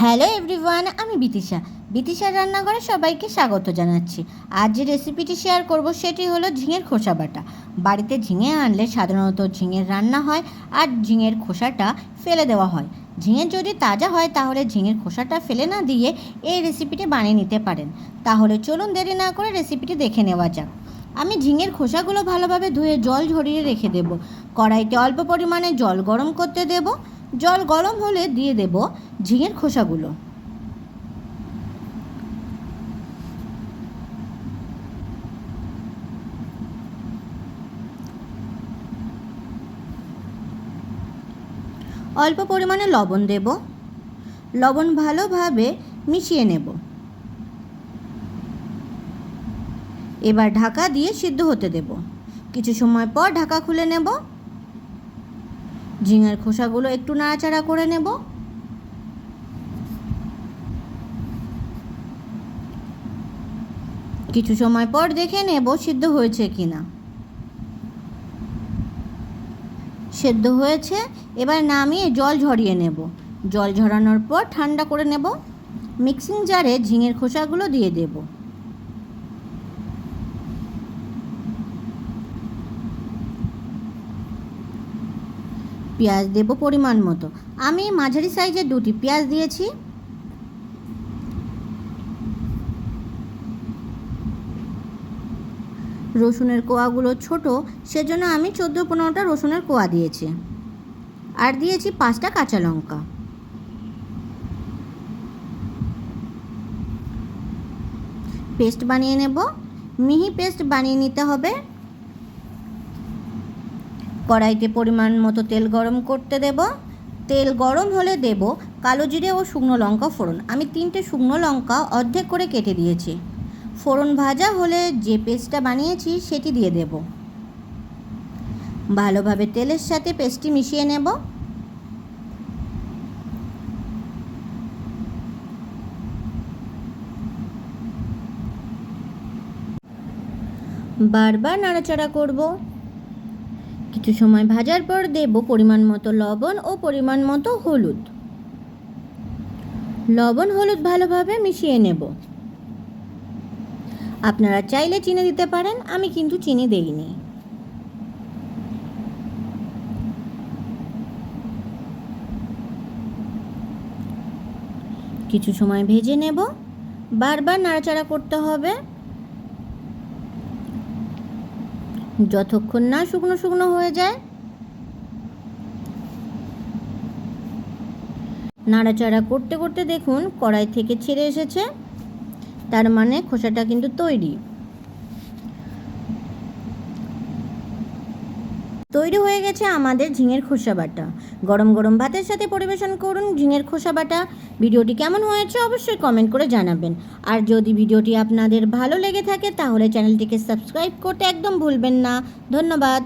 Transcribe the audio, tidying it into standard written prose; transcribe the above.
Hello everyone, আমি বিতিশার রান্নাঘরে সবাইকে স্বাগত জানাচ্ছি। আজ যে রেসিপিটি শেয়ার করব সেটি হলো ঝিঙের খোসা বাটা। বাড়িতে ঝিঙে আনলে সাধারণত ঝিঙের রান্না হয় আর ঝিঙের খোসাটা ফেলে দেওয়া হয়। ঝিঙে যদি তাজা হয় তাহলে ঝিঙের খোসাটা ফেলে না দিয়ে এই রেসিপিটি বানিয়ে নিতে পারেন। তাহলে চলুন দেরি না করে রেসিপিটি দেখে নেওয়া যাক। আমি ঝিঙের খোসাগুলো ভালোভাবে ধুয়ে জল ঝরিয়ে রেখে দেব। কড়াইতে অল্প পরিমাণে জল গরম করতে দেব। জল গরম হলে দিয়ে দেব ঝিঙের খোসাগুলো। অল্প পরিমাণে লবণ দেব। লবণ ভালোভাবে মিশিয়ে নেব। এবার ঢাকা দিয়ে সিদ্ধ হতে দেব। কিছু সময় পর ঢাকা খুলে নেব। ঝিঙের খোসাগুলো একটু নাড়াচাড়া করে নেব। কিছু সময় পর দেখে নেব সিদ্ধ হয়েছে কিনা। সেদ্ধ হয়েছে, এবার নামিয়ে জল ঝরিয়ে নেব। জল ঝরানোর পর ঠান্ডা করে নেব। মিক্সিং জারে ঝিঙের খোসাগুলো দিয়ে দেব। পেঁয়াজ দেব পরিমাণ মতো। আমি মাঝারি সাইজের 2টি পেঁয়াজ দিয়েছি। রসুনের কোয়াগুলো ছোট, সেজন্য আমি 14-15টা রসুনের কোয়া দিয়েছি। আর দিয়েছি 5টা কাঁচা লঙ্কা। পেস্ট বানিয়ে নেব। মিহি পেস্ট বানিয়ে নিতে হবে। কড়াইতে পরিমাণ মতো তেল গরম করতে দেব। তেল গরম হলে দেব কালো জিরে ও শুকনো লঙ্কা ফোড়ন। আমি 3টে শুকনো লঙ্কা অর্ধেক করে কেটে দিয়েছি। ফোড়ন ভাজা হলে যে পেস্টটা বানিয়েছি সেটি দিয়ে দেব। ভালোভাবে তেলের সাথে পেস্টটি মিশিয়ে নেব। বারবার নাড়াচাড়া করব। কিছু সময় ভাজার পর দেব পরিমাণ মতো লবণ ও পরিমাণ মতো হলুদ। লবণ হলুদ ভালোভাবে মিশিয়ে নেব। আপনারা চাইলে চিনি দিতে পারেন, আমি কিন্তু চিনি দেইনি। কিছু সময় ভেজে নেব। বারবার নাড়াচাড়া করতে হবে যতক্ষণ না শুকনো শুকনো হয়ে যায়। নাড়াচাড়া করতে করতে দেখুন কড়াই থেকে ছেড়ে এসেছে, তার মানে খোসাটা কিন্তু তৈরি হয়ে গেছে আমাদের ঝিঙের খোসা বাটা। গরম গরম ভাতের সাথে পরিবেশন করুন ঝিঙের খোসা বাটা। ভিডিওটি কেমন হয়েছে অবশ্যই কমেন্ট করে জানাবেন। আর যদি ভিডিওটি আপনাদের ভালো লেগে থাকে তাহলে চ্যানেলটিকে সাবস্ক্রাইব করতে একদম ভুলবেন না। ধন্যবাদ।